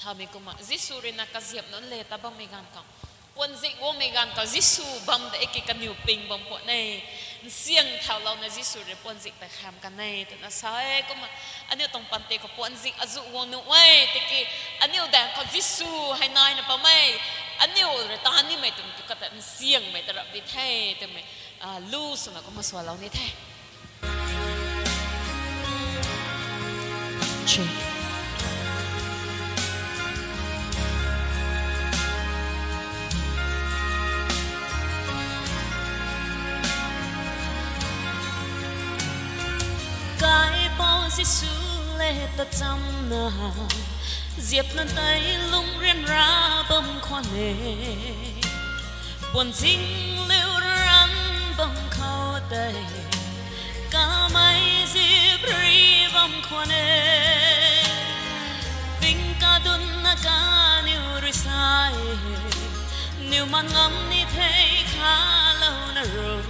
sabi ko ma Jisu rin nakaziyap noon leta bang may gan kang ponzik wo may gan ka Jisu bam da ikikaniw ping bang po na siyang thalaw na Jisu rin ponzik ta kham ka na ito na sabi ko ma ano tong pante ko ponzik azu wo no way tiki ano da ka Jisu hay nai na pa may ano rin tahani may tum kata siyang may tarap di thay tum may lu so na ko maswalaw ni thay cái bao Giêsu lệ ta chăm na diệp nan tay lung riêng ra bông khoan nề buồn dinh lưu rắn bông khâu tay cả mấy diệp ri bông khoan nề vinh ca đun na ca niu ri sai niu man ngắm ni thấy khá lâu na rồi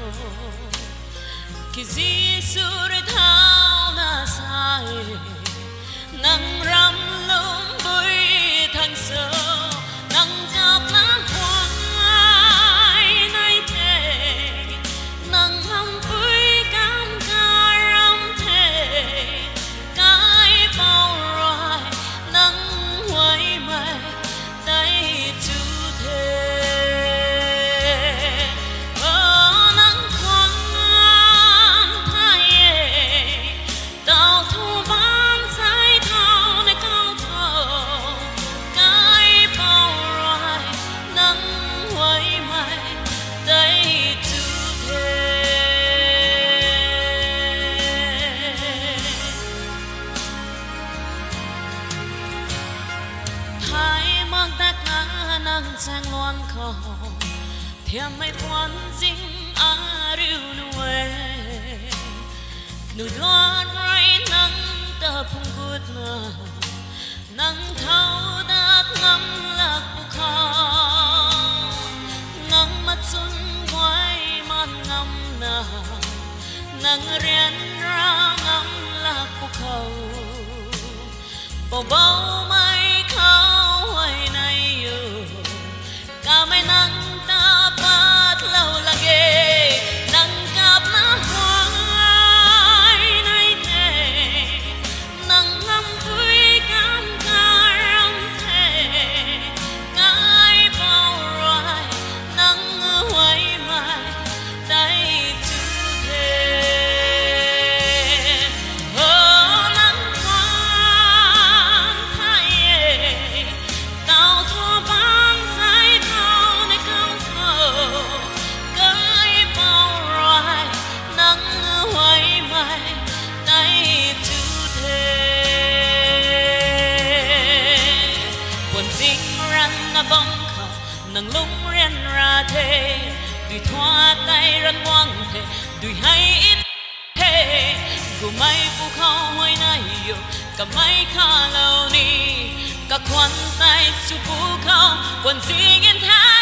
khi Giêsu ri thao na sai nắng rắm lung bụi thành sâu nắng cặp lá hoài nay thế nắng hồng bụi cam ca rắm thế cái bao rồi nắng hoài mây tay chú thế sang loan khò thiam mấy quan dinh á riu nuôi nụ loan ray nắng ta phung cút na nắng thâu đã ngắm lạc bu kho nắng mắt xuân quay man ngắm na nắng riêng ra ngắm lạc bu khâu bầu bầu mây khâu hoài nay cả mấy nắng ta bắt lâu lagi nắng cặp lá hoài nay thế nắng ngắm vui cam ca rong thế cái bao rồi nắng hoài mai tay chú thế nắng hoài thay tao thua ban say cái bao rồi nắng hoài mai tay chú thế buồn dinh rắn na bông khờ nắng lung riêng ra thế đuổi thoa tay rắn ngoan thế đuổi hay ít thế của mấy phút khâu hoài nay yêu cả mấy khá lâu ni cả quan tay chú phút khâu buồn dinh yên tha